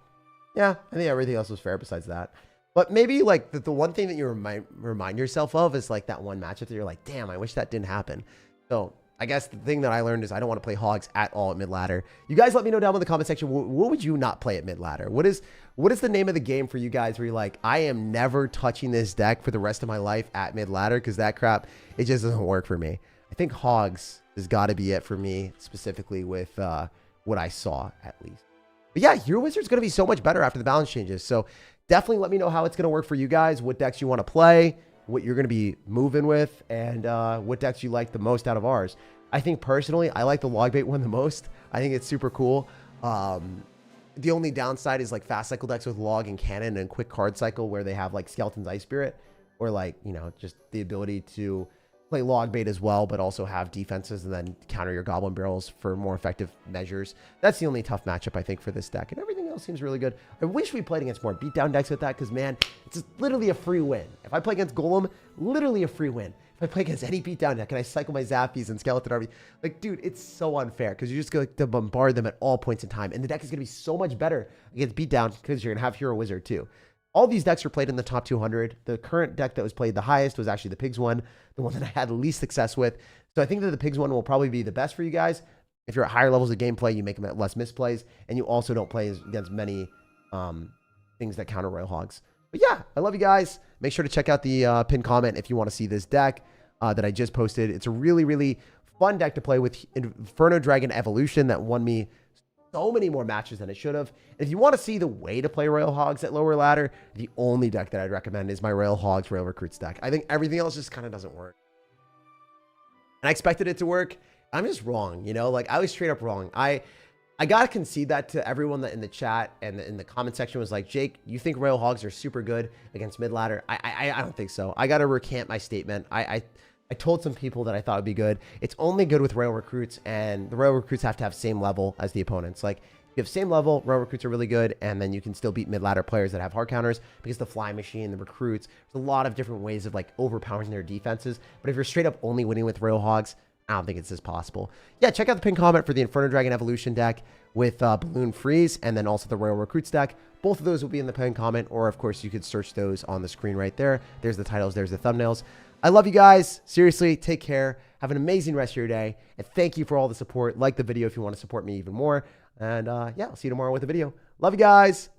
Yeah, I think everything else was fair besides that. But maybe like the one thing that you remind yourself of is like that one matchup that you're like, damn, I wish that didn't happen. So I guess the thing that I learned is I don't want to play Hogs at all at mid-ladder. You guys let me know down in the comment section, what would you not play at mid-ladder? What is the name of the game for you guys where you're like, I am never touching this deck for the rest of my life at mid-ladder because that crap, it just doesn't work for me. I think Hogs has got to be it for me, specifically with what I saw at least. But yeah, Hero Wizard's going to be so much better after the balance changes. So definitely let me know how it's going to work for you guys, what decks you want to play, what you're going to be moving with, and what decks you like the most out of ours. I think personally, I like the log bait one the most. I think it's super cool. The only downside is like fast cycle decks with log and cannon and quick card cycle where they have like Skeleton's Ice Spirit, or like, you know, just the ability to play log bait as well, but also have defenses and then counter your goblin barrels for more effective measures. That's the only tough matchup I think for this deck, and everything else seems really good. I wish we played against more beatdown decks with that because, man, it's literally a free win. If I play against Golem, literally a free win. If I play against any beatdown deck and I cycle my Zappies and Skeleton Army, like, dude, it's so unfair because you're just going to bombard them at all points in time, and the deck is going to be so much better against beatdown because you're going to have Hero Wizard too. All these decks are played in the top 200. The current deck that was played the highest was actually the Pigs one, the one that I had the least success with. So I think that the Pigs one will probably be the best for you guys. If you're at higher levels of gameplay, you make them at less misplays, and you also don't play against many things that counter Royal Hogs. But yeah, I love you guys. Make sure to check out the pinned comment if you want to see this deck that I just posted. It's a really, really fun deck to play with. Inferno Dragon Evolution that won me so many more matches than it should have. If you want to see the way to play Royal Hogs at lower ladder, the only deck that I'd recommend is my Royal Hogs Royal Recruits deck. I think everything else just kind of doesn't work. And I expected it to work. I'm just wrong, you know? Like, I was straight up wrong. I gotta concede that to everyone that in the chat and in the comment section was like, Jake, you think Royal Hogs are super good against mid ladder? I don't think so. I gotta recant my statement. I told some people that I thought would be good. It's only good with Royal Recruits, and the Royal Recruits have to have same level as the opponents. Like, if you have same level, Royal Recruits are really good, and then you can still beat mid-ladder players that have hard counters because the Fly Machine, the Recruits, there's a lot of different ways of, like, overpowering their defenses. But if you're straight up only winning with Royal Hogs, I don't think it's as possible. Yeah, check out the pinned comment for the Inferno Dragon Evolution deck with Balloon Freeze, and then also the Royal Recruits deck. Both of those will be in the pinned comment, or, of course, you could search those on the screen right there. There's the titles, there's the thumbnails. I love you guys. Seriously, take care. Have an amazing rest of your day. And thank you for all the support. Like the video if you want to support me even more. And yeah, I'll see you tomorrow with a video. Love you guys.